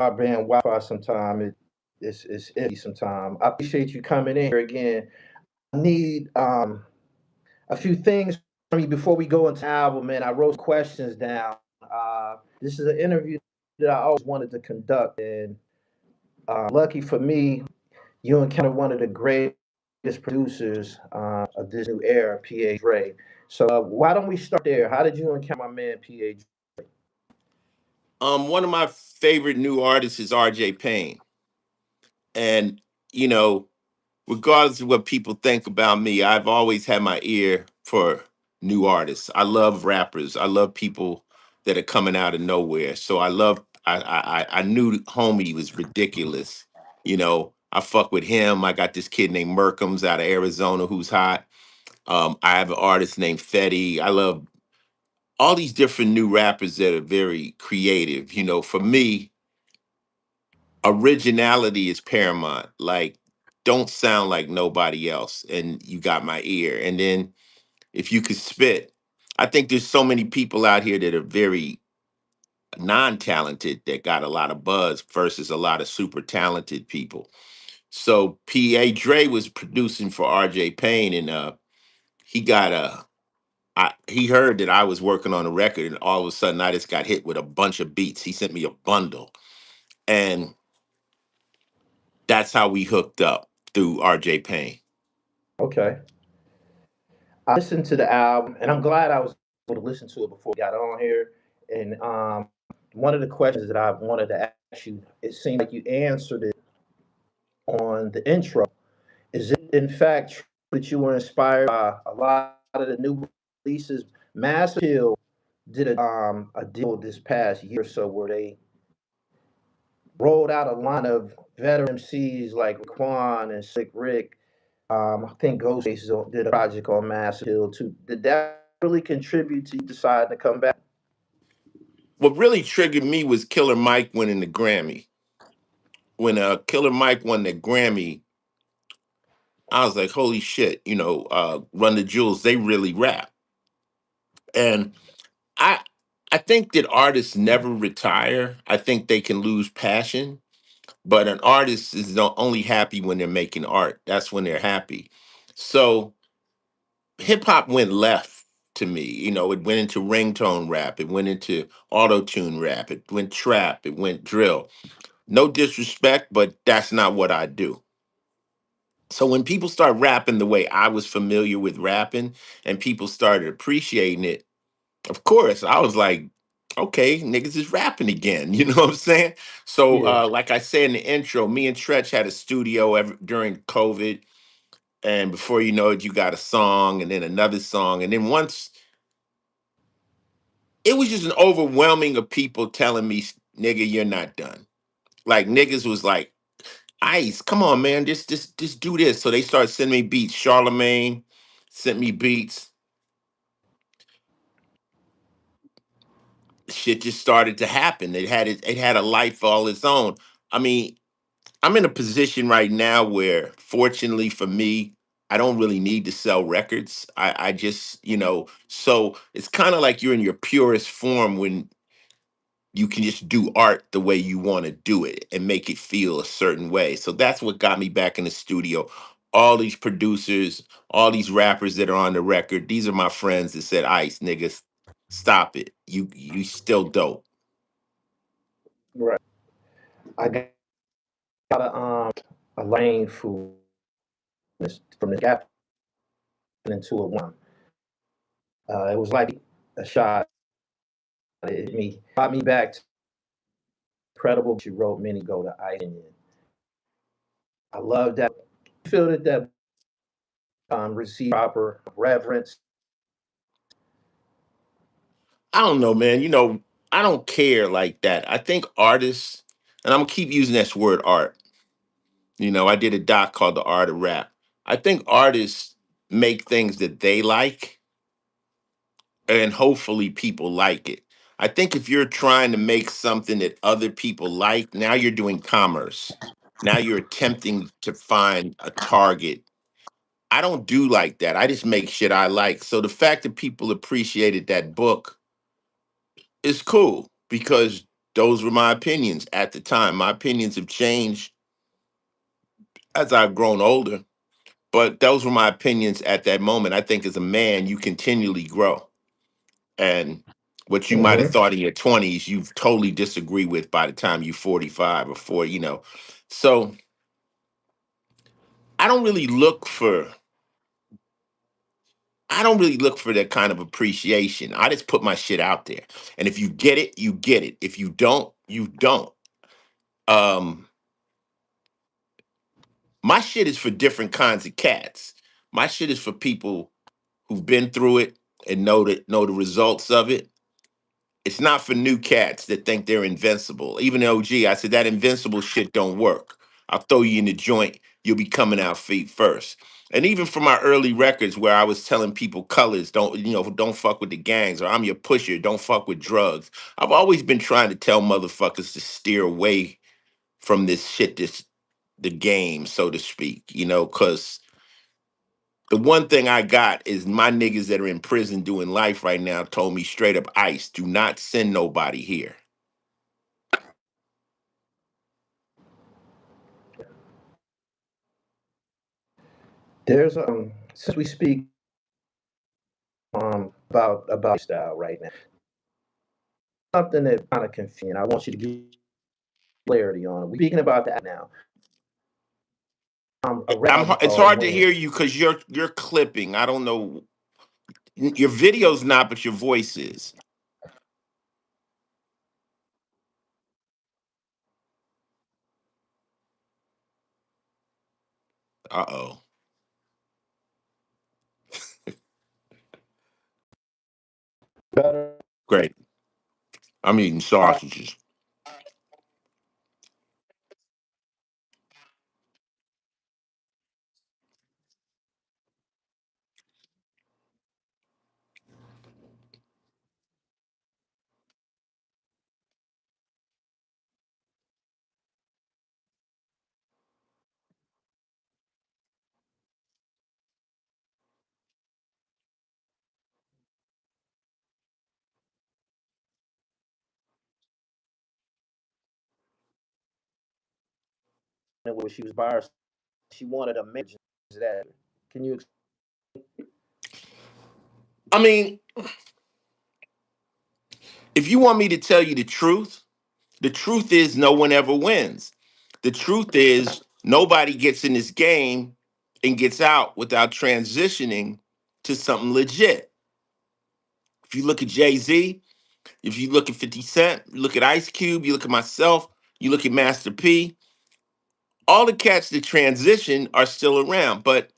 broadband Wi-Fi sometime. It's iffy sometime. I appreciate you coming in here again. I need a few things from you before we go into the album, man. I wrote questions down. This is an interview that I always wanted to conduct, and lucky for me, you encountered one of the greatest producers of this new era, PA Dre. So why don't we start there? How did you encounter my man PA Dre? One of my favorite new artists is RJ Payne. And, you know, regardless of what people think about me, I've always had my ear for new artists. I love rappers. I love people that are coming out of nowhere. So I knew Homie was ridiculous. I fuck with him. I got this kid named Merkums out of Arizona who's hot. I have an artist named Fetty. I love all these different new rappers that are very creative. For me, originality is paramount. Like, don't sound like nobody else, and you got my ear. And then if you could spit, I think there's so many people out here that are very non-talented that got a lot of buzz versus a lot of super talented people. So PA Dre was producing for RJ Payne, and he got he heard that I was working on a record, and all of a sudden I just got hit with a bunch of beats. He sent me a bundle, and that's how we hooked up through RJ Payne. Okay. I listened to the album, and I'm glad I was able to listen to it before we got on here. And one of the questions that I wanted to ask you, it seemed like you answered it on the intro. Is it in fact true that you were inspired by a lot of the new releases? Massive Hill did a deal this past year or so where they rolled out a line of veteran MCs like Quan and Slick Rick. I think Ghostface did a project on Massive Hill too. Did that really contribute to you deciding to come back? What really triggered me was Killer Mike winning the Grammy. When Killer Mike won the Grammy, I was like, holy shit, Run the Jewels, they really rap. And I I think that artists never retire. I think they can lose passion, but an artist is only happy when they're making art. That's when they're happy. So hip hop went left to me. It went into ringtone rap, it went into auto tune rap, it went trap, it went drill. No disrespect, but that's not what I do. So when people start rapping the way I was familiar with rapping and people started appreciating it, of course, I was like, okay, niggas is rapping again. You know what I'm saying? So, Yeah. like I said in the intro, me and Tretch had a studio during COVID. And before you know it, you got a song and then another song. And then once it was just an overwhelming of people telling me, nigga, you're not done. Like niggas was like, Ice, come on, man, just do this. So they started sending me beats. Charlemagne sent me beats. Shit just started to happen. It had a life all its own. I mean, I'm in a position right now where, fortunately for me, I don't really need to sell records. I just, so it's kind of like you're in your purest form when you can just do art the way you want to do it and make it feel a certain way. So that's what got me back in the studio. All these producers, all these rappers that are on the record, these are my friends that said, Ice, niggas, stop it. You still dope. Right. I got a lane food from the gap into a one. It was like a shot. It me brought me back to incredible. She wrote many go to Ice. I love that. I feel that receive proper reverence. I don't know, man. I don't care like that. I think artists, and I'm gonna keep using this word art. I did a doc called The Art of Rap. I think artists make things that they like, and hopefully people like it. I think if you're trying to make something that other people like, now you're doing commerce. Now you're attempting to find a target. I don't do like that. I just make shit I like. So the fact that people appreciated that book is cool because Those were my opinions at the time. My opinions have changed as I've grown older, but those were my opinions at that moment. I think as a man, you continually grow. And what you might have Hmm. thought in your 20s, you've totally disagree with by the time you're 45 or 40, you know. So I don't really look for I don't really look for that kind of appreciation. I just put my shit out there. And if you get it, you get it. If you don't, you don't. Um, my shit is for different kinds of cats. My shit is for people who've been through it and know the results of it. It's not for new cats that think they're invincible. Even OG, I said that invincible shit don't work. I'll throw you in the joint, you'll be coming out feet first. And even from my early records where I was telling people colors, don't fuck with the gangs, or I'm your pusher, don't fuck with drugs. I've always been trying to tell motherfuckers to steer away from this shit, this the game, so to speak, because the one thing I got is my niggas that are in prison doing life right now told me straight up, Ice, do not send nobody here. There's since we speak about style right now, something that kind of confusing. I want you to get clarity on it. We're speaking about that now. A record It's called hard to When. hear you because you're clipping. I don't know. Your video's not, but your voice is. Uh-oh. Better. Great. I'm eating All right. sausages. Where she was by herself. She wanted a message that. Can you? I mean, if you want me to tell you the truth is no one ever wins. The truth is nobody gets in this game and gets out without transitioning to something legit. If you look at Jay-Z, if you look at 50 Cent, you look at Ice Cube, you look at myself, you look at Master P, all the cats that transition are still around, but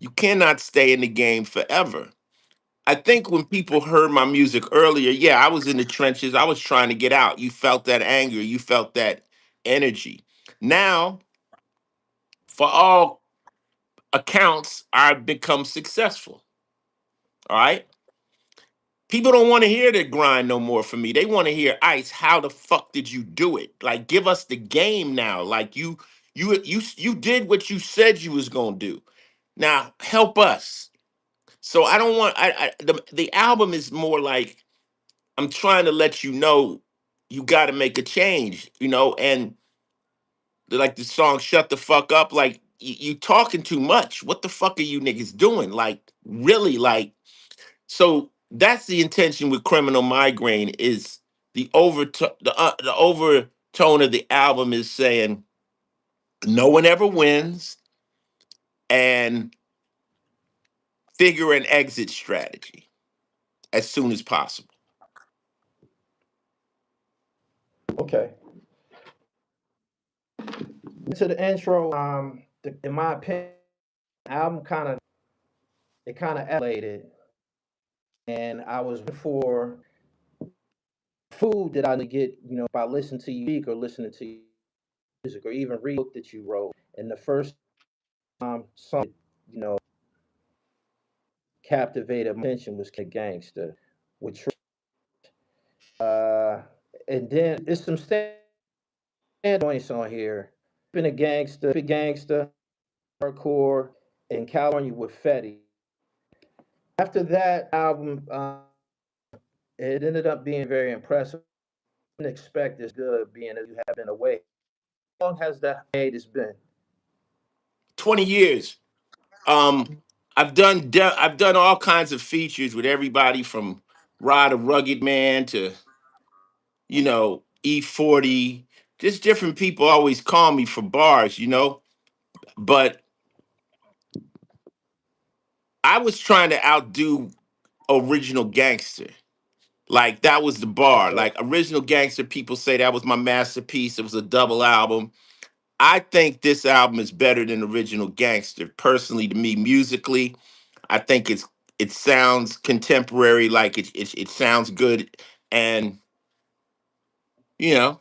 you cannot stay in the game forever. I think when people heard my music earlier, yeah, I was in the trenches. I was trying to get out. You felt that anger, you felt that energy. Now, for all accounts, I've become successful. All right. People don't want to hear the grind no more from me. They want to hear Ice. How the fuck did you do it? Like, give us the game now. Like you did what you said you was gonna do. Now help us. So I don't want. The album is more like I'm trying to let you know you got to make a change. And like the song "Shut the Fuck Up." Like you talking too much. What the fuck are you niggas doing? Like really, like. So that's the intention with Criminal Migraine is the overtone of the album is saying no one ever wins and figure an exit strategy as soon as possible. Okay. To the intro, in my opinion, the album kind of elevated, and I was for food that I get, by listening to you speak or listening to your music or even read a book that you wrote. And the first song, you know, captivated my attention was Gangsta, which uh, and then it's some stand points on here. Been a gangster, hardcore, in California with Fetty. After that album, it ended up being very impressive. didn't expect this good being as you have been away. How long has that hiatus been? 20 years. I've done all kinds of features with everybody from Rod a Rugged Man to, you know, E40. Just different people always call me for bars, you know. But I was trying to outdo original gangster. Like that was the bar. Okay. Like original gangster, people say that was my masterpiece. It was a double album. I think this album is better than original gangster. Personally, to me, musically, I think it sounds contemporary. Like it sounds good, and you know,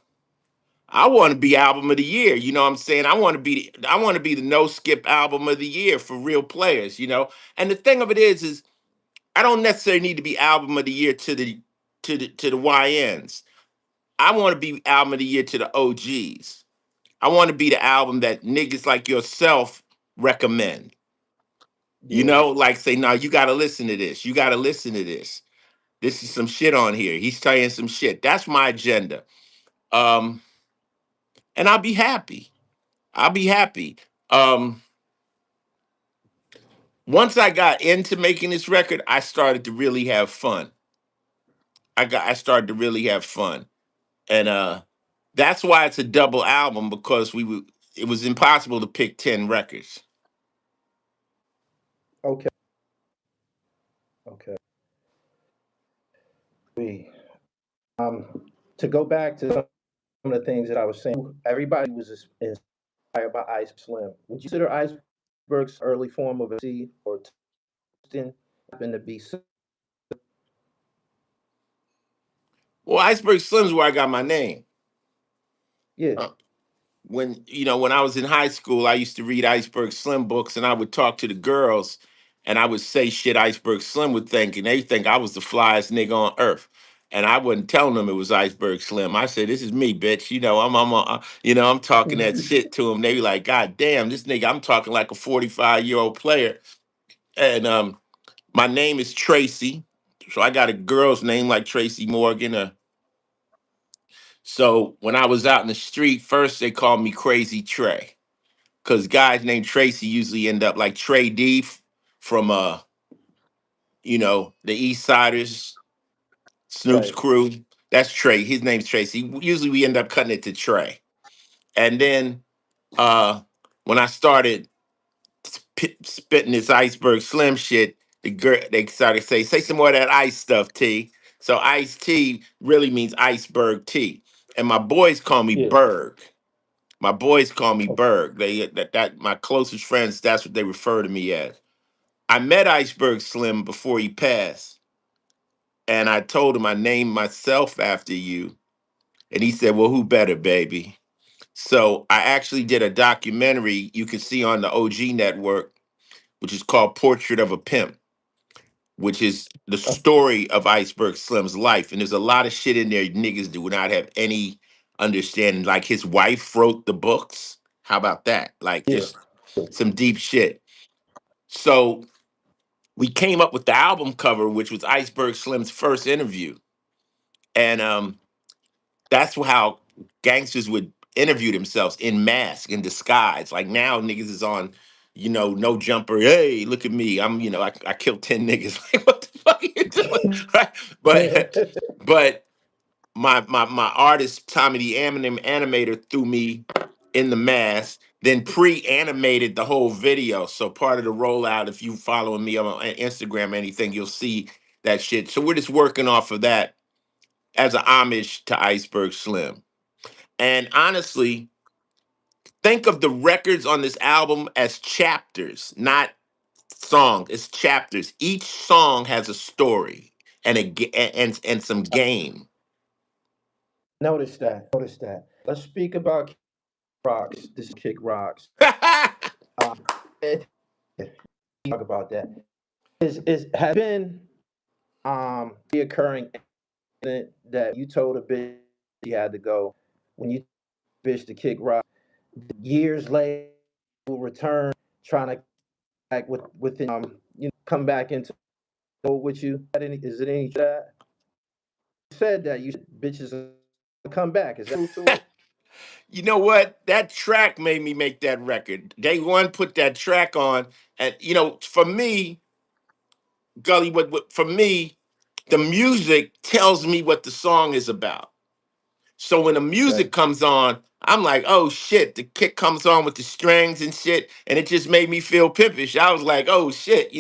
I want to be album of the year. You know what I'm saying? I want to be the no skip album of the year for real players. You know, and the thing of it is I don't necessarily need to be album of the year to the YNs. I want to be album of the year to the OGs. I want to be the album that niggas like yourself recommend. You Yeah. know, like say, no, you got to listen to this. You got to listen to this. This is some shit on here. He's saying some shit. That's my agenda. Um, and I'll be happy. I'll be happy. Um, Once I got into making this record, I started to really have fun. I started to really have fun. And that's why it's a double album because it was impossible to pick 10 records. Okay. Okay. We to go back to some of the things that I was saying. Everybody was inspired by Ice Slim. Would you consider Iceberg's early form of a C or Toasting happen to be? Well, Iceberg Slim's where I got my name. Yeah. Uh, when when I was in high school, I used to read Iceberg Slim books, and I would talk to the girls, and I would say shit Iceberg Slim would think, and they think I was the flyest nigga on earth. And I wasn't telling them it was Iceberg Slim. I said, "This is me, bitch." You know, I'm talking that shit to them. They be like, "God damn, this nigga!" I'm talking like a 45-year-old player. And my name is Tracy, so I got a girl's name like Tracy Morgan. So when I was out in the street, first they called me Crazy Trey, because guys named Tracy usually end up like Trey D from the East Siders, Snoop's Right. crew. That's Trey. His name's Tracy. Usually we end up cutting it to Trey. And then when I started spitting this Iceberg Slim shit, they started to say some more of that ice stuff, T. So Ice T really means iceberg tea. And my boys call me Yeah. Berg. My boys call me Okay. Berg. That my closest friends, that's what they refer to me as. I met Iceberg Slim before he passed, and I told him I named myself after you. And he said, "Well, who better, baby?" So I actually did a documentary you can see on the OG network, which is called Portrait of a Pimp, which is the Uh, story of Iceberg Slim's life. And there's a lot of shit in there niggas do not have any understanding. Like his wife wrote the books. How about that? Like yeah. just some deep shit. So we came up with the album cover, which was Iceberg Slim's first interview. And that's how gangsters would interview themselves in mask, in disguise. Like now niggas is on, no jumper. Hey, look at me. I killed 10 niggas. Like, what the fuck are you doing? Right? But my artist, Tommy the animator, threw me in the mask, then pre-animated the whole video. So part of the rollout, if you following me on Instagram or anything, you'll see that shit. So we're just working off of that as a homage to Iceberg Slim. And honestly, think of the records on this album as chapters, not songs. It's chapters. Each song has a story and and some game. Notice that. Notice that. Let's speak about rocks. This is Kick Rocks. It, talk about that. Is has been the occurring incident that you told a bitch you had to go when you bitch to Kick Rock. Years later, will return trying to act within come back into with you. Is it any that? You said that you bitches come back. Is that true to it? You know what? That track made me make that record. Day one put that track on, and for me, Gully, for me, the music tells me what the song is about. So when the music Okay. comes on, I'm like, oh shit, the kick comes on with the strings and shit, and it just made me feel pimpish. I was like, oh shit.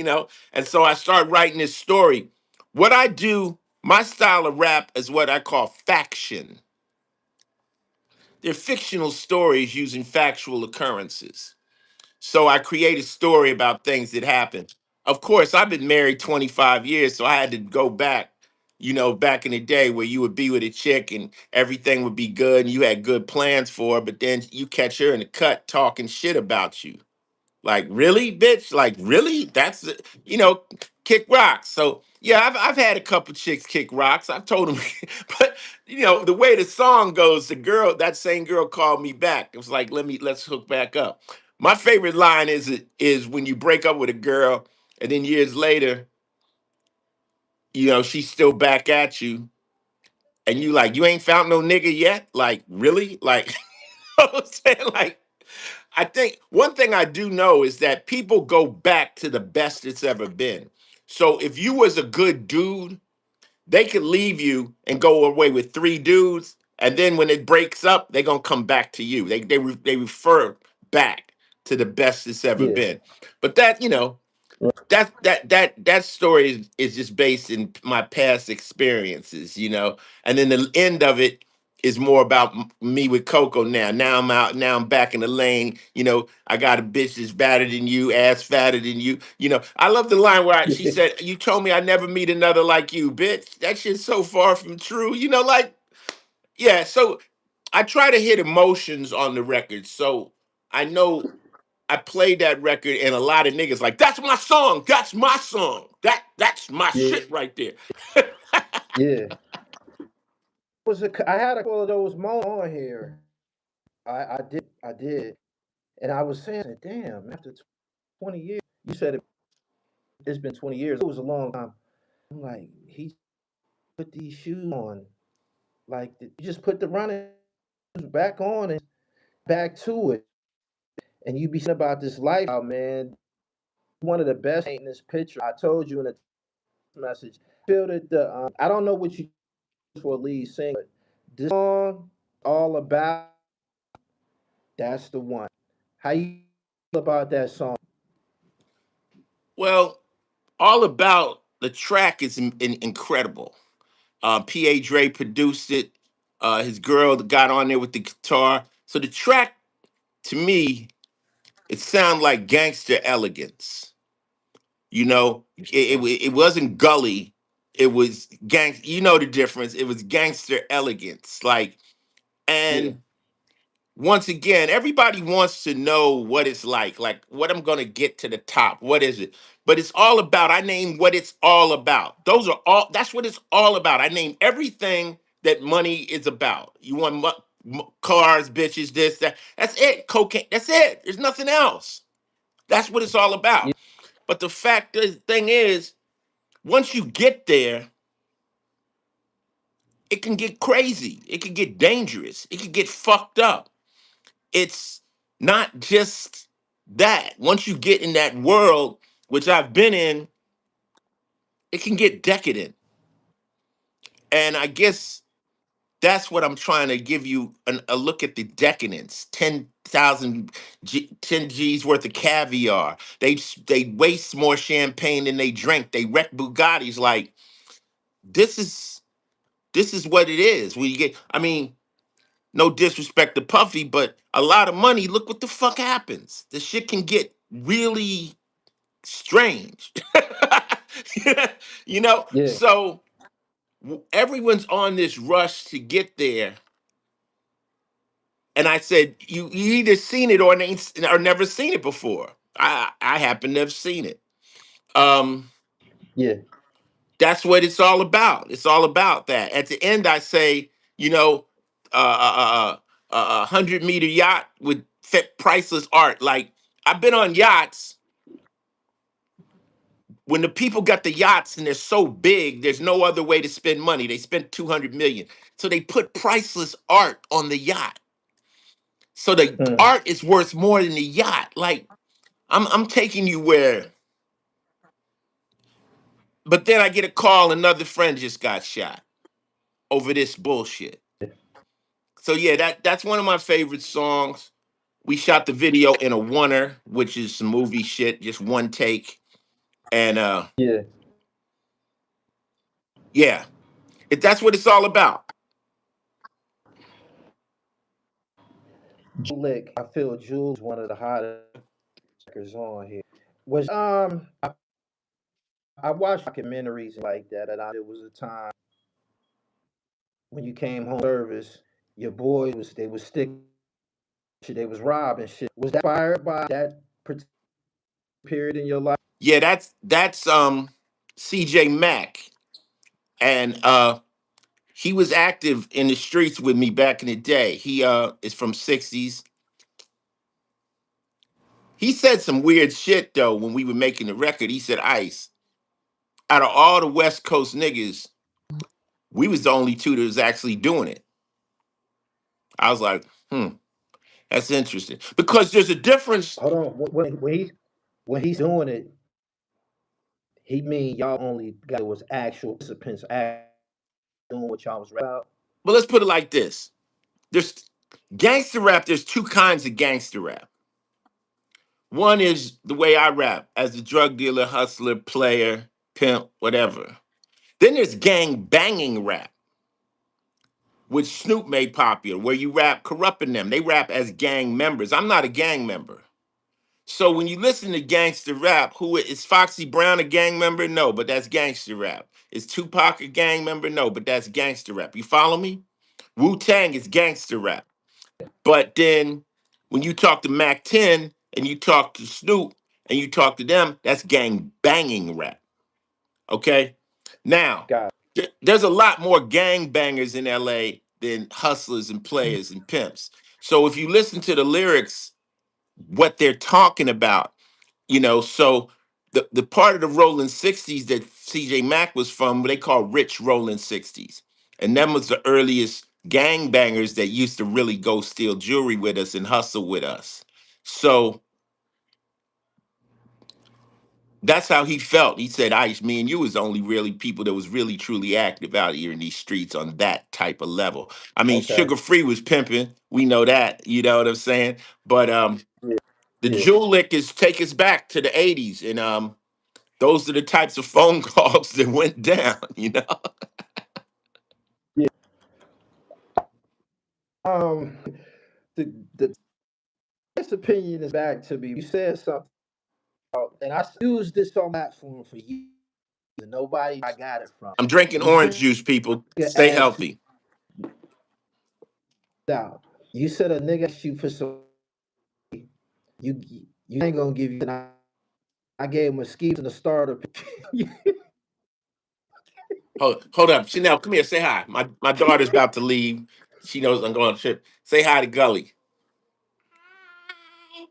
And so I started writing this story. What I do, my style of rap is what I call faction. They're fictional stories using factual occurrences. So I create a story about things that happened. Of course, I've been married 25 years, so I had to go back, back in the day where you would be with a chick and everything would be good and you had good plans for her, but then you catch her in the cut talking shit about you. Like, really, bitch? Like, really? Kick rocks. So, yeah, I've had a couple chicks kick rocks. I've told them, but the way the song goes, that same girl called me back. It was like, let's hook back up. My favorite line is when you break up with a girl and then years later, she's still back at you and you like, you ain't found no nigga yet? Like, really? Like, I'm saying, like, I think one thing I do know is that people go back to the best it's ever been. So if you was a good dude, they could leave you and go away with three dudes, and then when it breaks up, they're gonna come back to you. They refer back to the best it's ever Yeah. been. But that story is just based in my past experiences. And then the end of it is more about me with Coco now. Now I'm out, now I'm back in the lane. I got a bitch that's better than you, ass fatter than you. I love the line where she Yeah. said, you told me I never meet another like you, bitch. That shit's so far from true. Like, yeah, so I try to hit emotions on the record. So I know I played that record and a lot of niggas like, that's my song. That's my song. That's my Yeah. shit right there. Yeah. I had a couple of those moments on here. I did, and I was saying, damn, after 20 years, you said it's been 20 years. It was a long time. I'm like, he put these shoes on, like you just put the running shoes back on and back to it, and you be saying about this lifestyle, man. One of the best painting this picture. I told you in a message. Feel that I don't know what you for a lead singer. But this song, all about that's the one. How you feel about that song? Well, all about the track is incredible. PA Dre produced it. His girl got on there with the guitar. So the track, to me, it sounded like gangster elegance. It wasn't gully. It was gang. You know the difference. It was gangster elegance. Like, Yeah, and once again, everybody wants to know what it's like what I'm gonna get to the top. What is it? But it's all about. I name what it's all about. That's what it's all about. I name everything that money is about. You want cars, bitches, this, that. That's it. Cocaine. That's it. There's nothing else. That's what it's all yeah, about. But thing is, once you get there, it can get crazy. It can get dangerous. It can get fucked up. It's not just that. Once you get in that world, which I've been in, it can get decadent. And I guess that's what I'm trying to give you a look at the decadence. 10 G's worth of caviar. They waste more champagne than they drink. They wreck Bugattis. Like, this is this is what it is. When you get, I mean, no disrespect to Puffy, but a lot of money, look what the fuck happens. The shit can get really strange. yeah, So everyone's on this rush to get there. And I said, you either seen it or never seen it before. I happen to have seen it. Um, yeah, that's what it's all about. It's all about that. At the end, I say, a 100-meter yacht with priceless art. Like, I've been on yachts when the people got the yachts and they're so big, there's no other way to spend money. They spent 200 million. So they put priceless art on the yacht. So the Mm. art is worth more than the yacht. Like I'm taking you where, but then I get a call, another friend just got shot over this bullshit. So yeah, that's one of my favorite songs. We shot the video in a oneer, which is some movie shit, just one take. And Yeah. yeah, that's what it's all about. Lick. I feel Jules one of the hottest records on here. Was I watched documentaries like that, and there was a time when you came home service, your boys was they was sticking, they was robbing shit. Was that inspired by that particular period in your life? Yeah, that's CJ Mack. And he was active in the streets with me back in the day. He is from 60s. He said some weird shit though when we were making the record. He said, Ice, out of all the West Coast niggas, we was the only two that was actually doing it. I was like, that's interesting. Because there's a difference. Hold on, when he's doing it, he mean y'all only got was actual participants doing what y'all was about. But let's put it like this. There's gangster rap, there's two kinds of gangster rap. One is the way I rap as a drug dealer, hustler, player, pimp, whatever. Then there's gang banging rap, which Snoop made popular, where you rap corrupting them. They rap as gang members. I'm not a gang member. So when you listen to gangster rap, who is Foxy Brown a gang member? No, but that's gangster rap. Is Tupac a gang member? No, but that's gangster rap. You follow me? Wu Tang is gangster rap. But then when you talk to Mac 10 and you talk to Snoop and you talk to them, that's gang banging rap. Okay? Now, God, there's a lot more gang bangers in LA than hustlers and players and pimps. So if you listen to the lyrics, what they're talking about, so the part of the Rolling 60s that CJ Mack was from, they call rich Rolling 60s. And them was the earliest gang bangers that used to really go steal jewelry with us and hustle with us. So that's how he felt. He said, Ice, me and you was the only really people that was really truly active out here in these streets on that type of level. I mean, okay, Sugar Free was pimping. We know that, you know what I'm saying? But yeah, the yeah, Jewel Lick is take us back to the 80s. And those are the types of phone calls that went down, you know? yeah. Um, the this opinion is back to me. You said something, and I used this on that platform for years. And nobody I got it from. I'm drinking You orange said juice, people. a nigga Stay asked healthy. out. You said a nigga asked you for some. You you ain't gonna give you. And I gave him a ski and a starter. Hold up. Chanel, come here. Say hi. My daughter's about to leave. She knows I'm going on a trip. Say hi to Gully.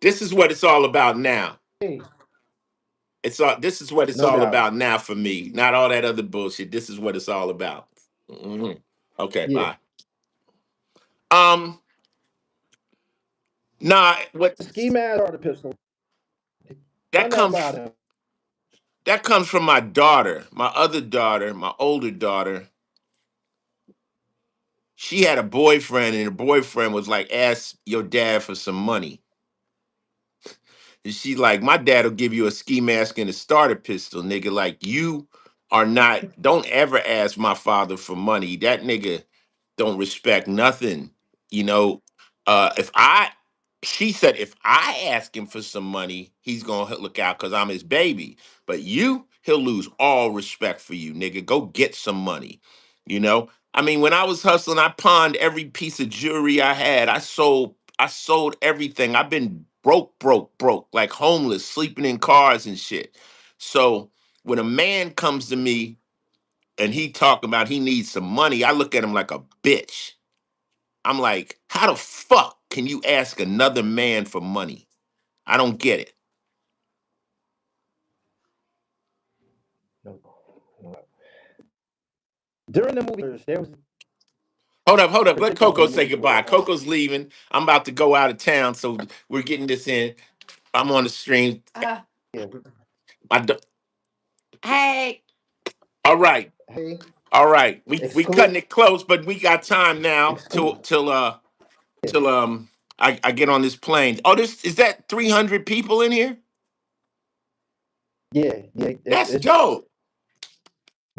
This is what it's all about now. Hey, This is what it's no all doubt. about now for me. Not all that other bullshit. This is what it's all about. Mhm. Okay, Yeah, bye. Um, nah, what ski mask or the pistol. that Run that comes by them. that comes from my daughter, my other daughter, my older daughter. She had a boyfriend, and her boyfriend was like, ask your dad for some money. And she like, my dad will give you a ski mask and a starter pistol, nigga. Like, you are not, don't ever ask my father for money. That nigga don't respect nothing. You know, if I, she said, if I ask him for some money, he's gonna look out because I'm his baby. But you, he'll lose all respect for you, nigga. Go get some money. You know, I mean, when I was hustling, I pawned every piece of jewelry I had. I sold everything. I've been broke, like homeless, sleeping in cars and shit. So when a man comes to me and he talking about he needs some money, I look at him like a bitch. I'm like, how the fuck can you ask another man for money? I don't get it. during the movie, there was Hold up, hold a up. Let particular Coco movie say goodbye. where Coco's leaving. I'm about to go out of town, so we're getting this in. I'm on the stream. yeah, I do- Hey. All right. hey, All right. We cutting exclusive, it close, but we got time now till exclusive. till I get on this plane. Oh, this is that 300 people in here? Yeah, yeah, That's it's. dope.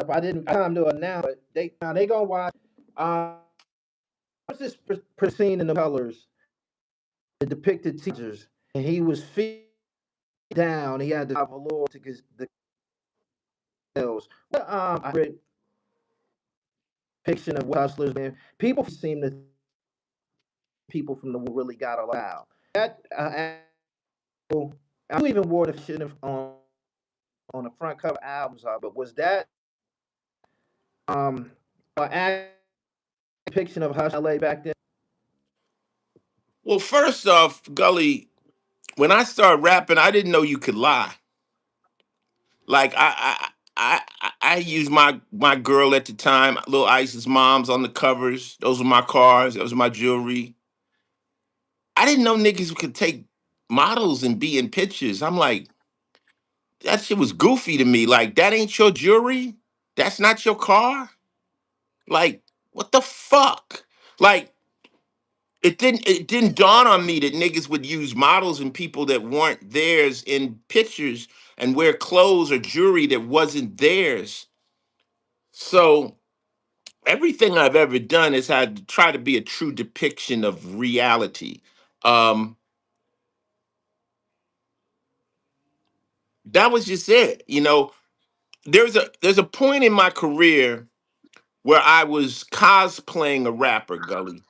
I didn't have time to announce, but they gonna watch. What's this scene in the colors? It depicted teachers, and he was feet down. He had the velour to get the nails. Well, I read depiction of what hustlers, man. People seem to people from the really got allowed. That I even wore the shit on the front cover albums, but was that an depiction of Hustle LA back then? Well, first off, Gully, when I started rapping, I didn't know you could lie. Like I used my girl at the time, Little Ice's mom's on the covers. Those were my cars. That was my jewelry. I didn't know niggas could take models and be in pictures. I'm like, that shit was goofy to me. Like, that ain't your jewelry? That's not your car? Like, what the fuck? Like, it didn't dawn on me that niggas would use models and people that weren't theirs in pictures and wear clothes or jewelry that wasn't theirs. So everything I've ever done has had to try to be a true depiction of reality. Um, that was just it. There's a point in my career where I was cosplaying a rapper, Gully.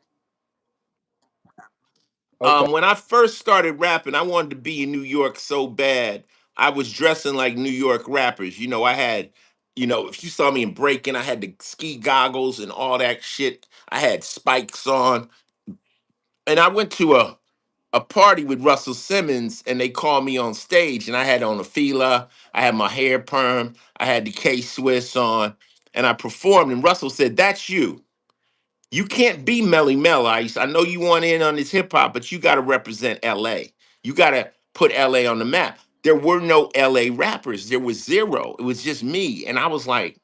Okay, When I first started rapping, I wanted to be in New York so bad. I was dressing like New York rappers. I had, if you saw me in breaking, I had the ski goggles and all that shit. I had spikes on. And I went to a party with Russell Simmons and they called me on stage and I had on a fila, I had my hair perm, I had the K Swiss on, and I performed and Russell said, "That's you. You can't be Melly Mel Ice. I know you want in on this hip hop, but you gotta represent LA. You gotta put LA on the map." There were no LA rappers. There was zero. It was just me. And I was like,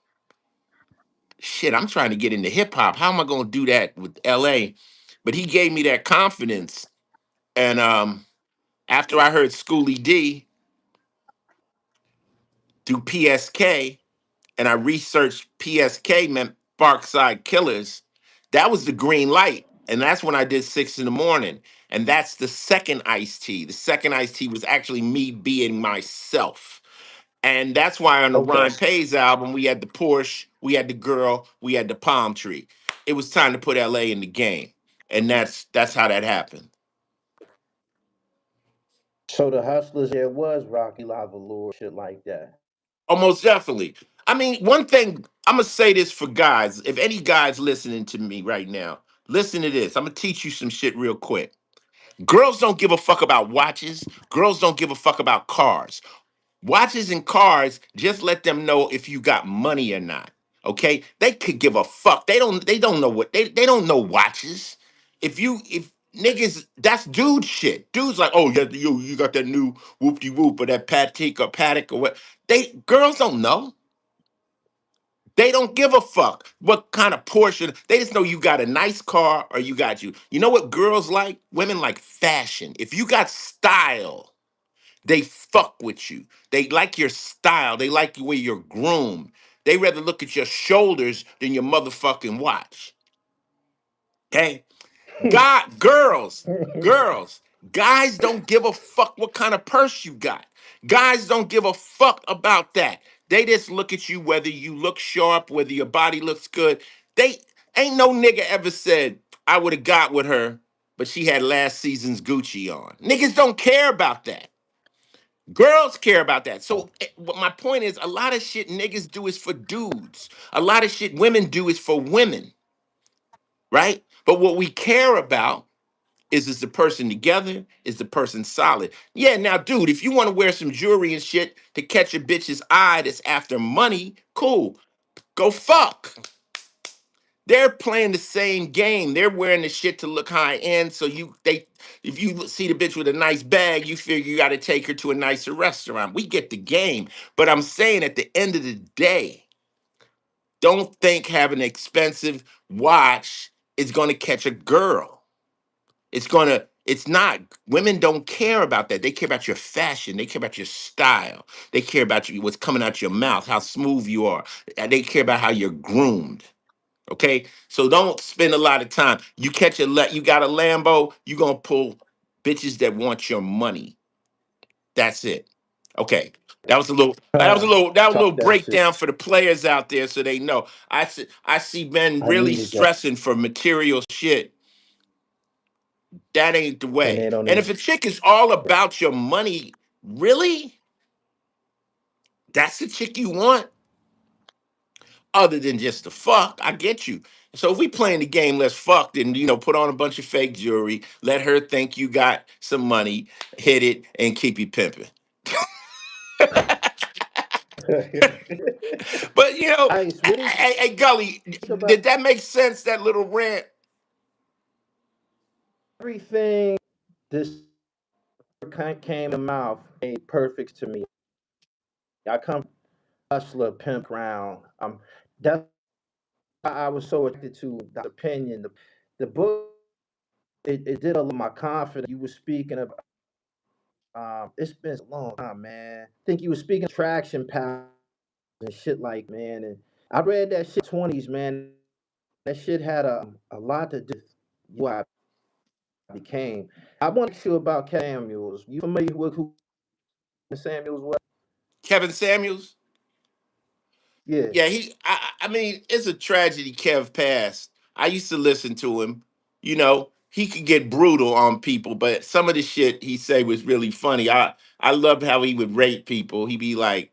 shit, I'm trying to get into hip hop. How am I gonna do that with LA? But he gave me that confidence. And after I heard Schoolie D do PSK and I researched PSK meant Parkside Killers, that was the green light. And that's when I did 6 in the morning. And that's the second iced tea. The second iced tea was actually me being myself. And that's why on the okay. Rhyme Pays album, we had the Porsche, we had the girl, we had the palm tree. It was time to put LA in the game. And that's how that happened. So the hustlers there was Rocky Lava Lord, shit like that. Almost definitely. I mean, one thing I'm gonna say this for guys. If any guys listening to me right now, listen to this. I'm gonna teach you some shit real quick. Girls don't give a fuck about watches. Girls don't give a fuck about cars. Watches and cars, just let them know if you got money or not. Okay? They could give a fuck. They don't know what they don't know watches. If niggas, that's dude shit. Dudes like, oh yeah, you got that new whoop de whoop or that Patek or Patek or what. Girls don't know. They don't give a fuck what kind of Porsche. They just know you got a nice car or you got you. You know what girls like? Women like fashion. If you got style, they fuck with you. They like your style. They like the way you're groomed. They rather look at your shoulders than your motherfucking watch. Okay? Girls, girls, guys don't give a fuck what kind of purse you got. Guys don't give a fuck about that. They just look at you whether you look sharp, whether your body looks good. They ain't no nigga ever said, I would have got with her, but she had last season's Gucci on. Niggas don't care about that. Girls care about that. So what my point is, a lot of shit niggas do is for dudes. A lot of shit women do is for women, right? But what we care about is the person together? Is the person solid? Yeah, now, dude, if you want to wear some jewelry and shit to catch a bitch's eye that's after money, cool. Go fuck. They're playing the same game. They're wearing the shit to look high end. So if you see the bitch with a nice bag, you figure you got to take her to a nicer restaurant. We get the game, but I'm saying at the end of the day, don't think having an expensive watch is going to catch a girl. It's not. Women don't care about that. They care about your fashion. They care about your style. They care about what's coming out your mouth, how smooth you are. And they care about how you're groomed. Okay, so don't spend a lot of time. You got a Lambo, you gonna pull bitches that want your money. That's it. Okay, that was a little Talk that shit. breakdown for the players out there, so they know. I see men I really needed that, stressing for material shit. That ain't the and way. they don't And even. if a chick is all about your money, really, that's the chick you want. Other than just the fuck. I get you. So if we playing the game, let's fuck, then put on a bunch of fake jewelry, let her think you got some money, hit it, and keep you pimping. But Ice, what is hey, Gully, about did that make sense? That little rant? everything? This came to mouth made perfect to me. I come hustler pimp ground. That's why I was so attracted to the opinion. The book it did a lot my confidence. You were speaking of it's been a long time, man. I think you were speaking of traction power and shit like man. And I read that shit 20s, man. That shit had a lot to do with who I became. I want to ask you about Samuels. You familiar with who Samuels was? Kevin Samuels? Yeah. Yeah, I mean, it's a tragedy Kev passed. I used to listen to him. He could get brutal on people, but some of the shit he say was really funny. I loved how he would rate people. He'd be like,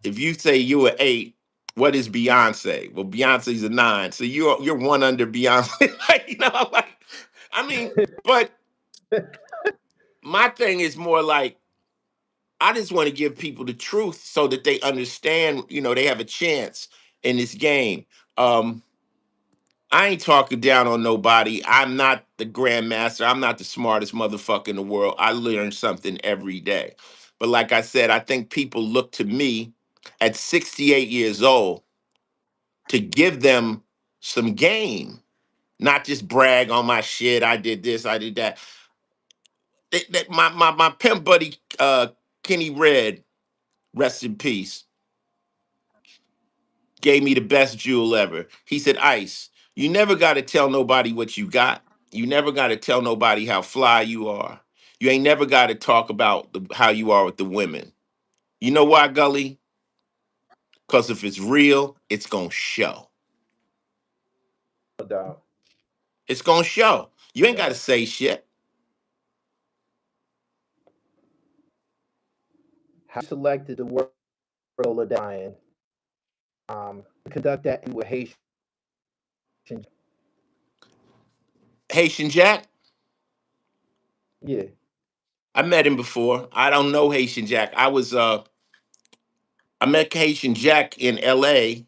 if you say you an 8, what is Beyonce? Well, Beyonce's a 9, so you're one under Beyonce. Like, I mean, but my thing is more like I just want to give people the truth so that they understand. They have a chance in this game. Um, I ain't talking down on nobody. I'm not the grandmaster. I'm not the smartest motherfucker in the world. I learn something every day. But like I said, I think people look to me at 68 years old to give them some game, not just brag on my shit. I did this, I did that. My pimp buddy Kenny Red, rest in peace, gave me the best jewel ever. He said, Ice, you never got to tell nobody what you got. You never got to tell nobody how fly you are. You ain't never got to talk about how you are with the women. You know why, Gully? Because if it's real, it's going to show. No doubt. It's going to show. You No ain't got to doubt. say shit. How you selected the word of dying. Conduct that with Haitian. Haitian Jack, Yeah. I met him before. I don't know Haitian Jack. I met Haitian Jack in LA.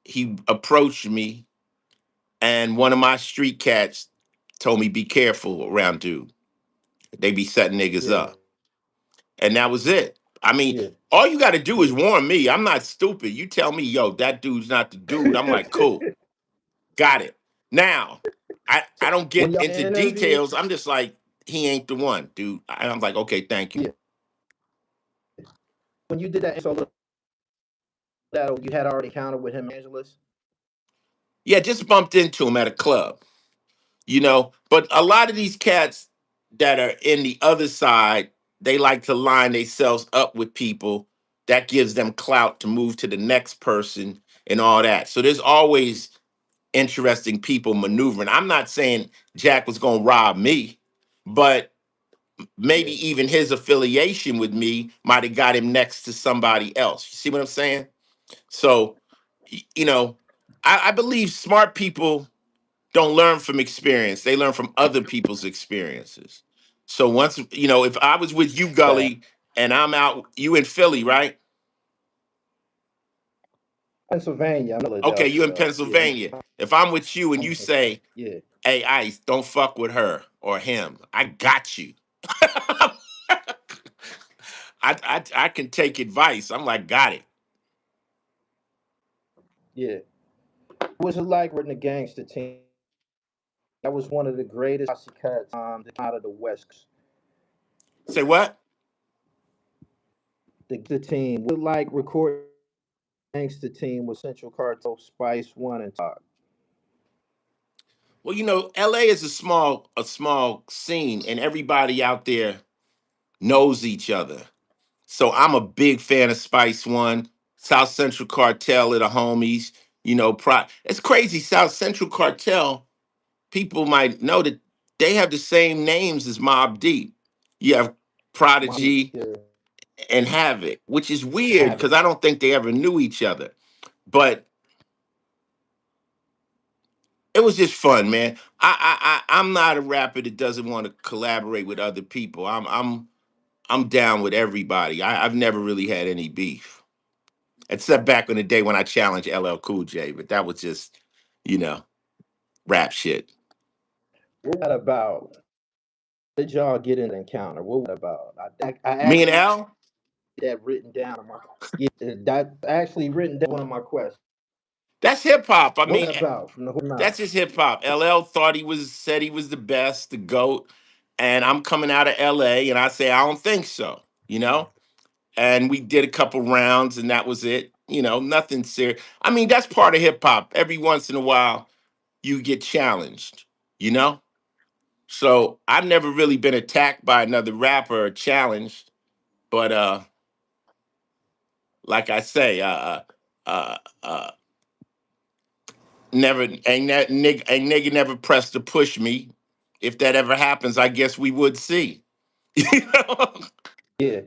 He approached me, and one of my street cats told me, be careful around dude. They be setting niggas Yeah. up. And that was it. I mean, Yeah. all you got to do is Yeah. warn me. I'm not stupid. You tell me, yo, that dude's not the dude. I'm like, cool, got it. Now, I So don't when get y'all into interview, details. I'm just like, he ain't the one, dude. I'm like, okay, thank you. yeah. When you did that solo battle, you had already counted with him, Angeles. Yeah, just bumped into him at a club. But a lot of these cats that are in the other side, they like to line themselves up with people that gives them clout to move to the next person and all that. So there's always interesting people maneuvering. I'm not saying Jack was going to rob me, but maybe Yeah. even his affiliation with me might have got him next to somebody else. You see what I'm saying? So, y- you know, I believe smart people don't learn from experience. They learn from other people's experiences. So if I was with you, Fact. Gully, and I'm out, you in Philly, right? Pennsylvania. I'm in Okay, you Philadelphia in though. Yeah, Pennsylvania. If I'm with you and I'm you in say, yeah, "Hey, Ice, don't fuck with her or him," I got you. I can take advice. I'm like, got it. yeah. What was it like with the gangster team? That was one of the greatest posse cuts that came out of the West Coast. Say what? The team. What like recording gangster team with Central Cartel, Spice One, and Talk. Well, LA is a small scene, and everybody out there knows each other. So I'm a big fan of Spice One, South Central Cartel of the homies. It's crazy. South Central Cartel people might know that they have the same names as Mobb Deep. You have Mommy, Prodigy yeah, and Havoc, which is weird have because it. I don't think they ever knew each other. But it was just fun, man. I'm not a rapper that doesn't want to collaborate with other people. I'm down with everybody. I've never really had any beef, except back in the day when I challenged LL Cool J. But that was just, you know, rap shit. What was that about? Did y'all get in an encounter? What was that about? I Me and actually L, had that written down on my yeah, that actually written down one of my questions. that's hip hop. I What mean, was that about from the whole that's mouth? just hip hop. LL thought said he was the best, the GOAT. And I'm coming out of LA and I say, I don't think so, And we did a couple rounds and that was it. Nothing serious. I mean, that's part of hip hop. Every once in a while, you get challenged, you know? So I've never really been attacked by another rapper or challenged. But like I say, uh, uh, never ain't nigga never pressed to push me. If that ever happens, I guess we would see. you know? Yeah.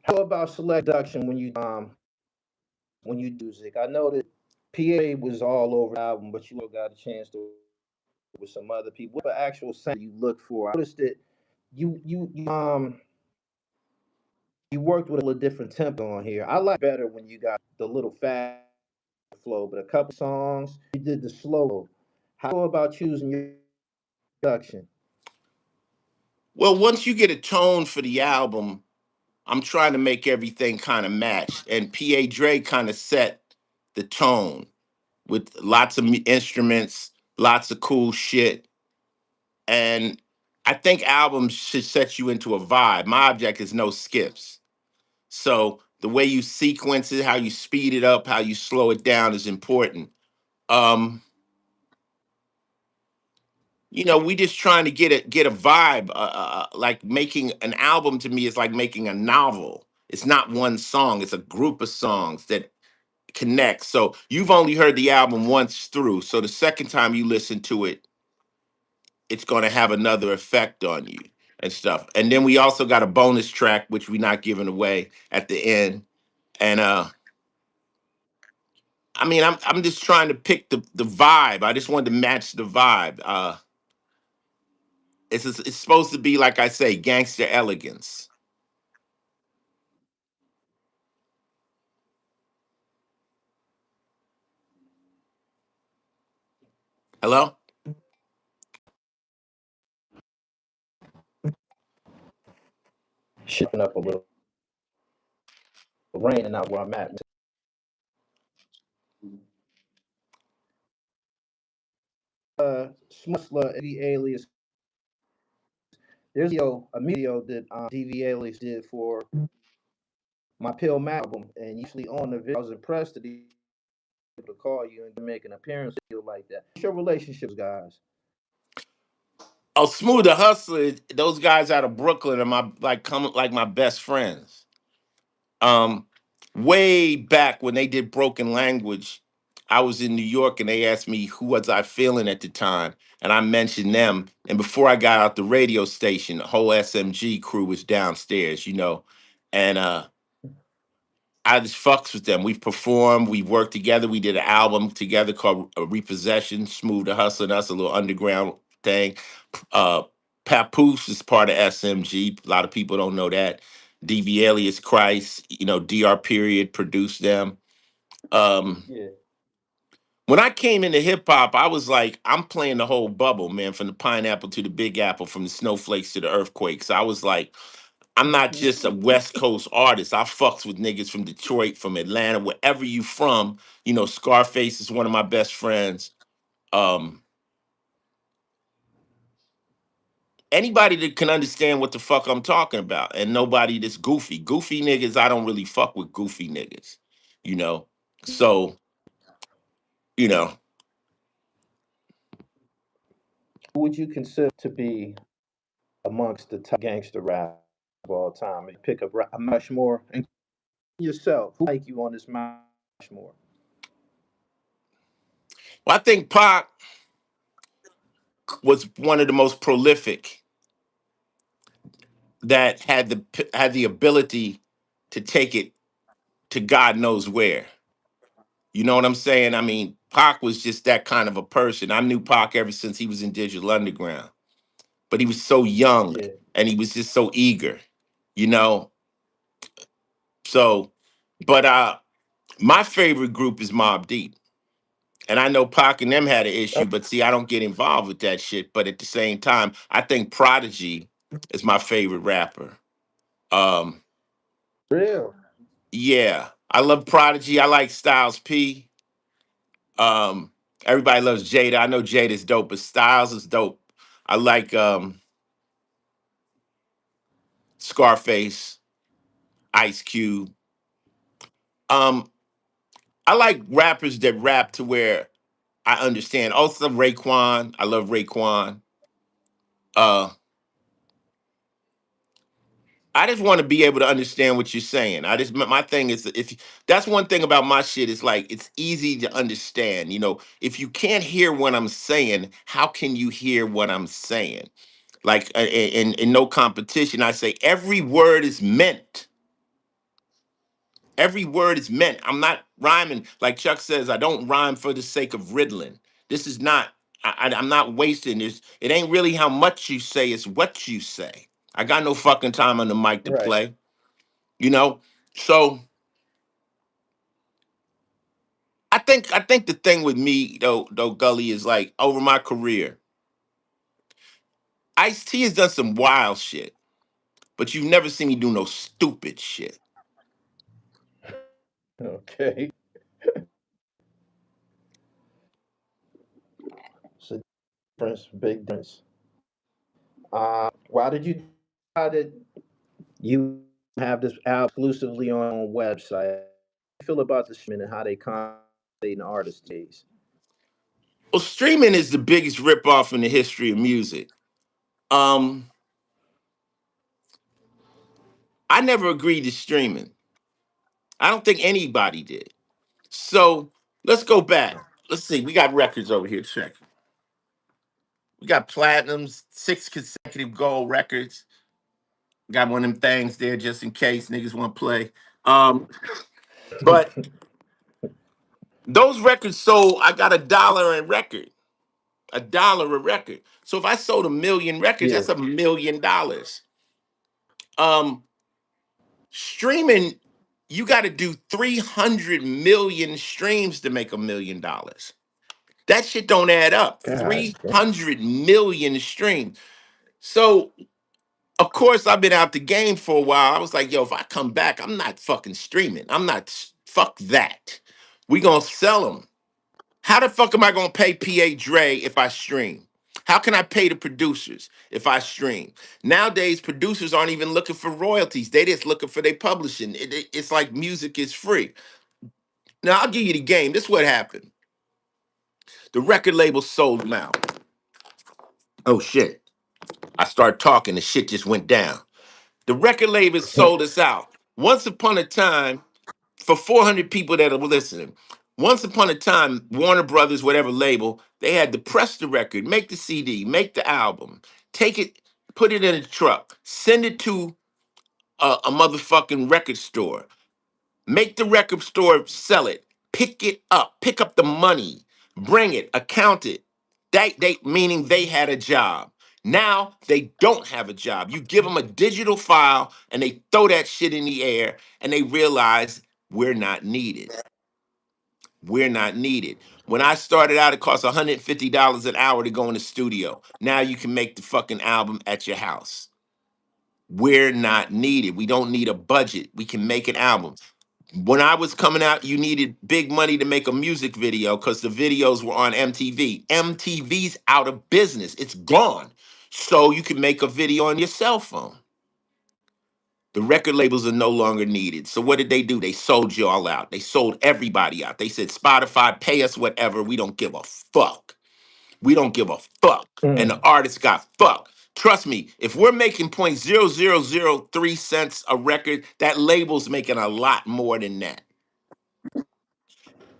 How about select production when you do music? I know that PA was all over the album, but you got a chance to work with some other people. What actual sound you look for? I noticed that you you worked with a little different tempo on here. I like better when you got the little fast flow, but a couple songs you did the slow. How about choosing your production? Well, once you get a tone for the album, I'm trying to make everything kind of match. And PA Dre kind of set the tone with lots of instruments, lots of cool shit. And I think albums should set you into a vibe. My object is no skips. So the way you sequence it, how you speed it up, how you slow it down is important. Um, we just trying to get a vibe. Like making an album to me is like making a novel. It's not one song; it's a group of songs that connect. So you've only heard the album once through. So the second time you listen to it, it's going to have another effect on you and stuff. And then we also got a bonus track which we're not giving away at the end. And I mean, I'm just trying to pick the vibe. I just wanted to match the vibe. It's supposed to be like I say, gangster elegance. Hello? Shipping up a little rain and not where I'm at. Smusla, the alias. There's a video that DV alias did for my PILLMATIC album, and usually on the video, I was impressed that he was able to call you and make an appearance like that. What's your relationships, guys? Oh, Smooth the Hustler, those guys out of Brooklyn are my like my best friends. Um, Way back when they did Broken Language, I was in New York and they asked me who was I feeling at the time, and I mentioned them. And before I got out the radio station, the whole SMG crew was downstairs, and I just fucks with them. We've performed, we've worked together. We did an album together called Repossession, Smooth the Hustler, and us, a little underground thing. Uh, Papoose is part of SMG. A lot of people don't know that. DV Alias Christ, DR Period produced them. Um, Yeah. when I came into hip hop, I was like, I'm playing the whole bubble, man, from the pineapple to the big apple, from the snowflakes to the earthquakes. I was like, I'm not just a West Coast artist. I fucks with niggas from Detroit, from Atlanta, wherever you from. Scarface is one of my best friends. Um, Anybody that can understand what the fuck I'm talking about, and nobody that's goofy. Goofy niggas, I don't really fuck with goofy niggas, you know. So, you know, Who would you consider to be amongst the top gangster rap of all time? You pick a Rushmore and yourself. Who like you on this Mount Rushmore? well, I think Pac was one of the most prolific that had the ability to take it to God knows where. You know what I'm saying? I mean, Pac was just that kind of a person. I knew Pac ever since he was in Digital Underground, but he was so young Yeah. and he was just so eager, you know. So, but my favorite group is Mobb Deep. And I know Pac and them had an Oh, issue, but see, I don't get involved with that shit. But at the same time, I think Prodigy is my favorite rapper. Um, real. yeah, I love Prodigy. I like Styles P. Um, Everybody loves Jada. I know Jada's dope, but Styles is dope. I like Scarface, Ice Cube. Um, I like rappers that rap to where I understand. Also, Raekwon. I love Raekwon. Uh, I just want to be able to understand what you're saying. My thing is that if that's one thing about my shit, it's like it's easy to understand. If you can't hear what I'm saying, how can you hear what I'm saying? Like in no competition, I say every word is meant. Every word is meant. I'm not rhyming like Chuck says. I don't rhyme for the sake of riddling. This is not. I'm not wasting this. It ain't really how much you say; it's what you say. I got no fucking time on the mic to Right. play. You know. So I think the thing with me though Gully is like over my career, Ice T has done some wild shit, but you've never seen me do no stupid shit. Okay. So difference, big difference. Why did you decide that you have this out exclusively on website? How do you feel about the streaming and how they compensate an artist days? Well, streaming is the biggest ripoff in the history of music. Um, I never agreed to streaming. I don't think anybody did. So let's go back. Let's see. We got records over here. Check. We got platinums, 6 consecutive gold records. Got one of them things there just in case niggas want to play. Um, but those records sold. I got $1 a record. $1 a record. So if I sold 1 million records, Yeah. that's $1 million. Um, Streaming, you got to do 300 million streams to make $1 million. That shit don't add up. God damn. 300 million streams. So, of course, I've been out the game for a while. I was like, yo, if I come back, I'm not fucking streaming. I'm not, fuck that. We gonna sell them. How the fuck am I gonna pay PA Dre if I stream? How can I pay the producers if I stream? Nowadays, producers aren't even looking for royalties. They just looking for their publishing. It's like music is free. Now, I'll give you the game. This is what happened. The record label sold them out. Oh, shit. I started talking. The shit just went down. The record label sold us out. Once upon a time, for 400 people that are listening, once upon a time, Warner Brothers, whatever label, they had to press the record, make the CD, make the album, take it, put it in a truck, send it to a motherfucking record store, make the record store sell it, pick up the money, bring it, account it. They meaning they had a job. Now they don't have a job. You give them a digital file and they throw that shit in the air and they realize we're not needed. We're not needed. When I started out, it cost $150 an hour to go in the studio. Now you can make the fucking album at your house. We're not needed. We don't need a budget. We can make an album. When I was coming out, you needed big money to make a music video because the videos were on MTV. MTV's out of business. It's gone. So you can make a video on your cell phone. The record labels are no longer needed. So what did they do? They sold you all out. They sold everybody out. They said, Spotify, pay us whatever. We don't give a fuck. We don't give a fuck. And the Mm. artists got fucked. Trust me, if we're making 0.0003 cents a record, that label's making a lot more than that.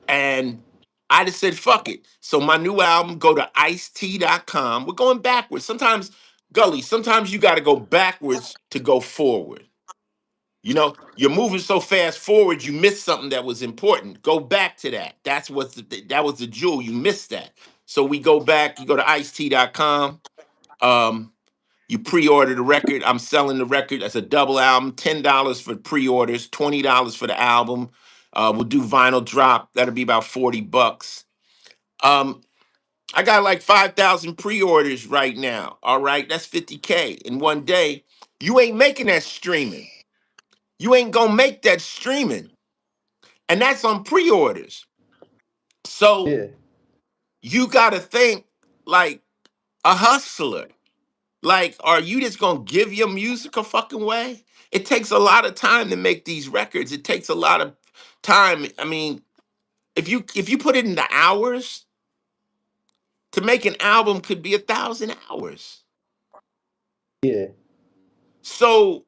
And I just said, fuck it. So my new album, go to icet.com. We're going backwards. Sometimes, Gully, sometimes you got to go backwards to go forward. You know, you're moving so fast forward, you missed something that was important. Go back to that. That was the jewel. You missed that. So we go back, you go to icet.com. You pre-order the record. I'm selling the record. That's a double album, $10 for pre-orders, $20 for the album. We'll do vinyl drop. That'll be about 40 bucks. Um, I got like 5,000 pre-orders right now. All right, that's 50K in one day. You ain't making that streaming. You ain't gonna make that streaming. And that's on pre-orders. So Yeah, you gotta think like a hustler. Like, are you just gonna give your music a fucking way? It takes a lot of time to make these records. It takes a lot of time. I mean, if you put it into hours, to make an album could be 1,000 hours. yeah, So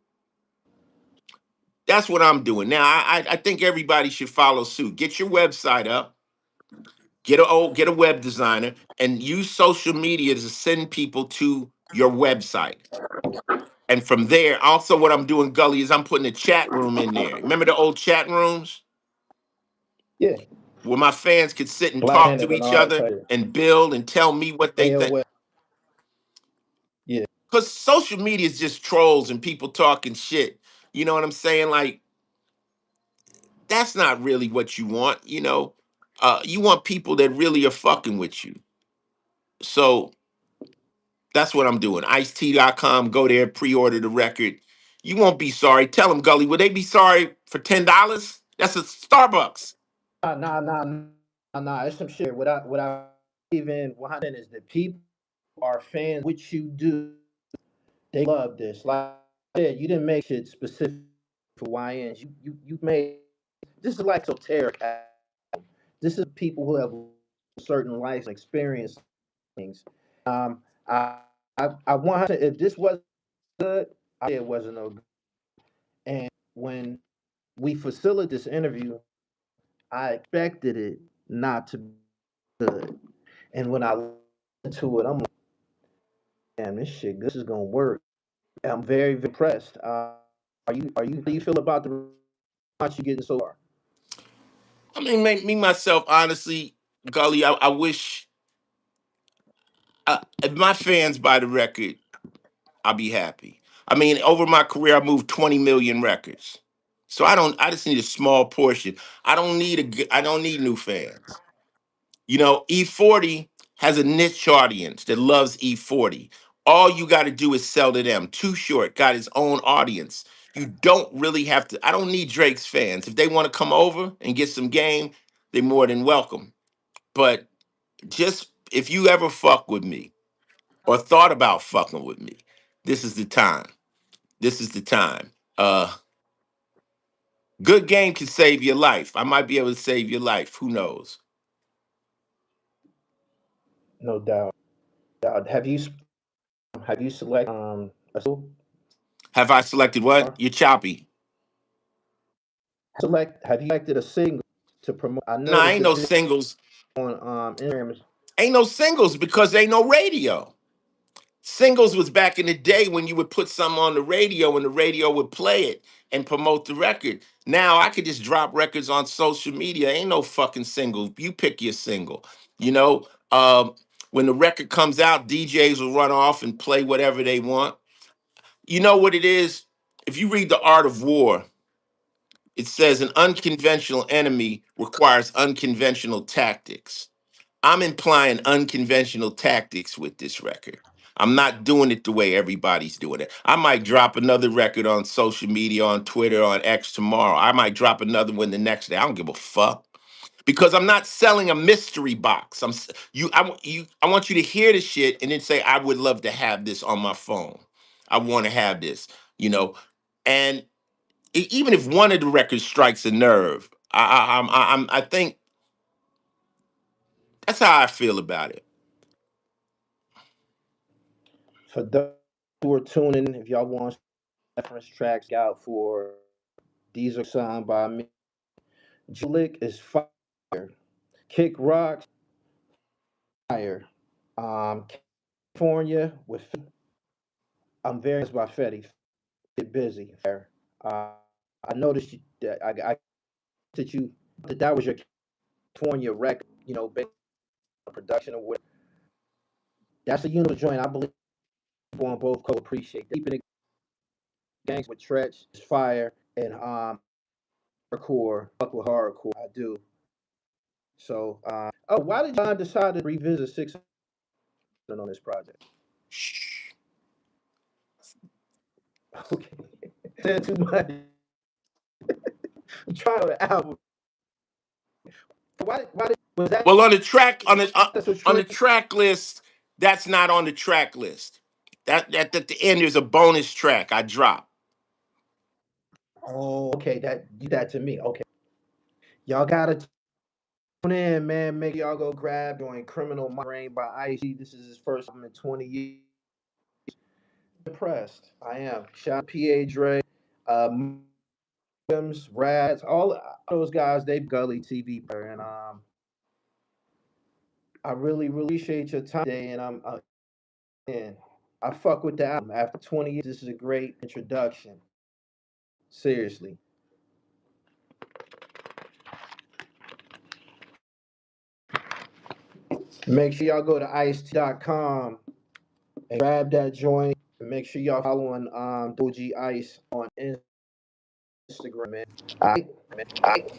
that's what I'm doing now. I think everybody should follow suit. Get your website up. Get a web designer and use social media to send people to your website. And from there, also what I'm doing, Gully, is I'm putting a chat room in there. Remember the old chat rooms yeah. where my fans could sit and Black talk Panther to and each all that other type of and build and tell me what they think? AOL. Yeah, Because social media is just trolls and people talking shit. You know what I'm saying? Like, that's not really what you want, you know? You want people that really are fucking with you. So that's what I'm doing. Icet.com, go there, pre-order the record. You won't be sorry. Tell them, Gully, would they be sorry for $10? That's a Starbucks. nah. It's some shit. What I even what I is that people are fans. What you do, they love this. Like I said, you didn't make shit specific for YNs. You made this is like esoteric. This is people who have certain life experience things. Um, I I want to. If this was good, I it wasn't no good. And when we facilitated this interview, I expected it not to be good. And when I listened to it, I'm like, damn, this shit, this is gonna work. I'm very, very impressed. How do you feel about the response you getting so far? I mean, me myself, honestly, Gully, I wish if my fans buy the record, I'll be happy. I mean, over my career, I moved 20 million records. So I just need a small portion. I don't need new fans. You know, E40 has a niche audience that loves E40. All you got to do is sell to them. Too Short got his own audience. You don't really have to. I don't need Drake's fans. If they want to come over and get some game, they're more than welcome. But just if you ever fuck with me or thought about fucking with me, this is the time. This is the time. Good game can save your life. I might be able to save your life. Who knows? No doubt. Have you selected a Have I selected what? or You're choppy. have you selected a single to promote? I No, noticed ain't the no video singles. on Instagram. Ain't no singles because ain't no radio. Singles was back in the day when you would put something on the radio and the radio would play it and promote the record. Now I could just drop records on social media. Ain't no fucking single. You pick your single. You know, When the record comes out, DJs will run off and play whatever they want. You know what it is? If you read The Art of War, it says an unconventional enemy requires unconventional tactics. I'm implying unconventional tactics with this record. I'm not doing it the way everybody's doing it. I might drop another record on social media, on Twitter, on X tomorrow. I might drop another one the next day. I don't give a fuck because I'm not selling a mystery box. I want you to hear the shit and then say I would love to have this on my phone. I want to have this, you know. And even if one of the records strikes a nerve, I think that's how I feel about it. For those who are tuning, if y'all want reference tracks out for these are signed by me. Julik is fire. Kick Rocks fire. California with I'm very impressed by Fetty. Get busy. Fire. I noticed that I that you that was your California record. You know, based on production or whatever. That's a universal joint. I believe people on both coasts appreciate. Deep in the gangs with Tretch, fire, and hardcore. Fuck with hardcore. I do. So, oh, why did John decide to revisit 600 on this project? Shh. Okay, said too much. I'm trying on the album. Why did was that Well, on the track that's a on the trick? track list, that's not on the track list. That at the end there's a bonus track I drop. Oh, okay, that to me. Okay, y'all gotta tune in, man. Make y'all go grab join Criminal Rain by Ice. This is his first album in 20 years. Impressed, I am. Shout out PA Dre, uh, Rads, all those guys. They Gully TV, and I really appreciate your time today, and and I fuck with the album. After 20 years, this is a great introduction. Seriously. Make sure y'all go to ice.com and grab that joint. And make sure y'all following Doji Ice on Instagram, man. All right.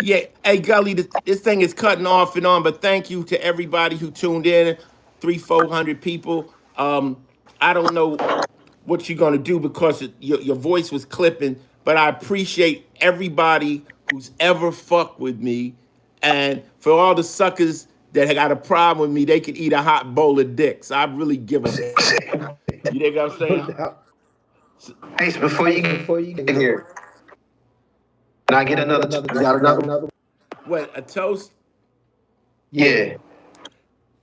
Yeah, hey Gully, this thing is cutting off and on, but thank you to everybody who tuned in, 400 people. I don't know what you're gonna do because your voice was clipping, but I appreciate everybody who's ever fucked with me, and for all the suckers that got a problem with me, they could eat a hot bowl of dicks. I really give a fuck. You know what I'm No saying? doubt. So, Ice, before you get in here, can I can get I get another? another? You got another one? What, a toast? Yeah.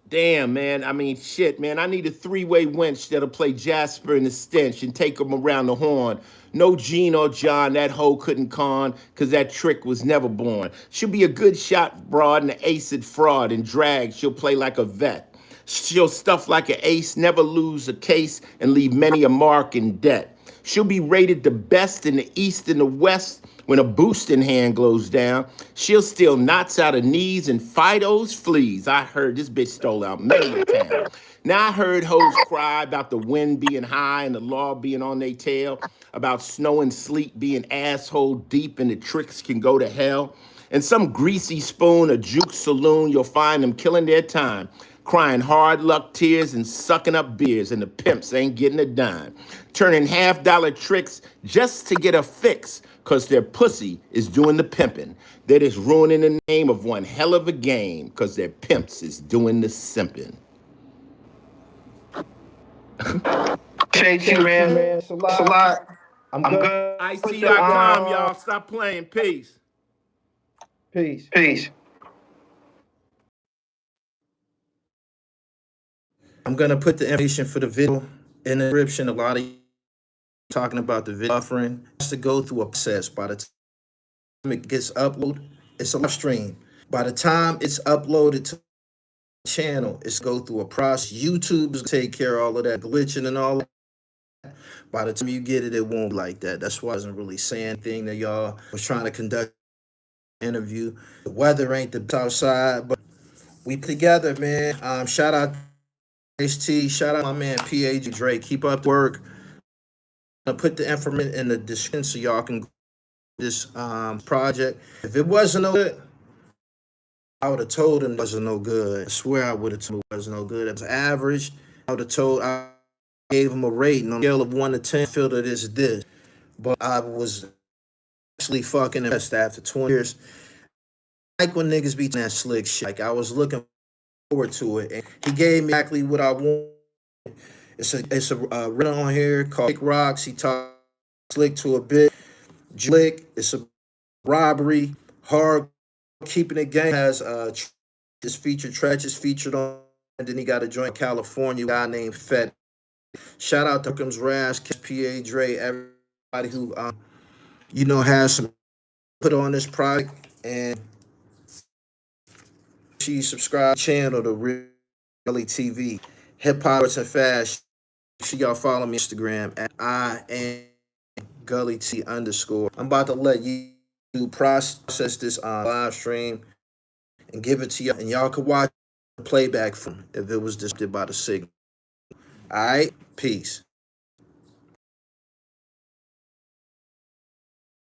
Damn, man. I mean, shit, man. I need a three-way winch that'll play Jasper in the stench and take him around the horn. No Gene or John, that hoe couldn't con, cause that trick was never born. She'll be a good shot broad and an acid fraud. In drag, she'll play like a vet. She'll stuff like an ace, never lose a case, and leave many a mark in debt. She'll be rated the best in the East and the West. When a boosting hand glows down, she'll steal knots out of knees and Fido's fleas. I heard this bitch stole out many a town. Now I heard hoes cry about the wind being high and the law being on their tail, about snow and sleet being asshole deep and the tricks can go to hell. In some greasy spoon, a juke saloon, you'll find them killing their time, crying hard luck tears and sucking up beers, and the pimps ain't getting a dime. Turning $50 tricks just to get a fix, cause their pussy is doing the pimping. They're just ruining the name of one hell of a game, cause their pimps is doing the simping. Appreciate you, man. It's a lot. I'm good. Put the IC.com, y'all. Stop playing. Peace. peace. I'm gonna put the information for the video in the description. A lot of you talking about the video offering. It has to go through a process. By the time it gets uploaded, it's a live stream. By the time it's uploaded to the channel, it's go through a process. YouTube's gonna take care of all of that glitching and all that. By the time you get it, it won't be like that. That's why I wasn't really saying anything to y'all. I was trying to conduct an interview. The weather ain't the best outside, but we together, man. Shout out T, shout out my man PA Dre. Keep up the work. I'll put the information in the description so y'all can go this project. If it wasn't no good, I would have told him it wasn't no good. I swear I would have told him it wasn't no good. It was average. I would have told I gave him a rating on a scale of 1 to 10. I feel that it's this. But I was actually fucking impressed after 20 years. Like when niggas be that slick shit. Like I was looking forward to it. And he gave me exactly what I want. It's a riddle on here called Kick Rocks. He talks slick to a bit. Slick. It's a robbery. Hard. Keeping it gang has this feature. Tretch is featured on. And then he got a joint California guy named Fed. Shout out to Kirkham's Rash, PA Dre, everybody who has some put on this project. And she subscribe channel to Gully Tv, hip hop and fashion. Make sure y'all follow me on Instagram at I am Gully T _. I'm about to let you process this live stream and give it to y'all, and y'all can watch the playback from if it was disrupted by the signal. All right, peace.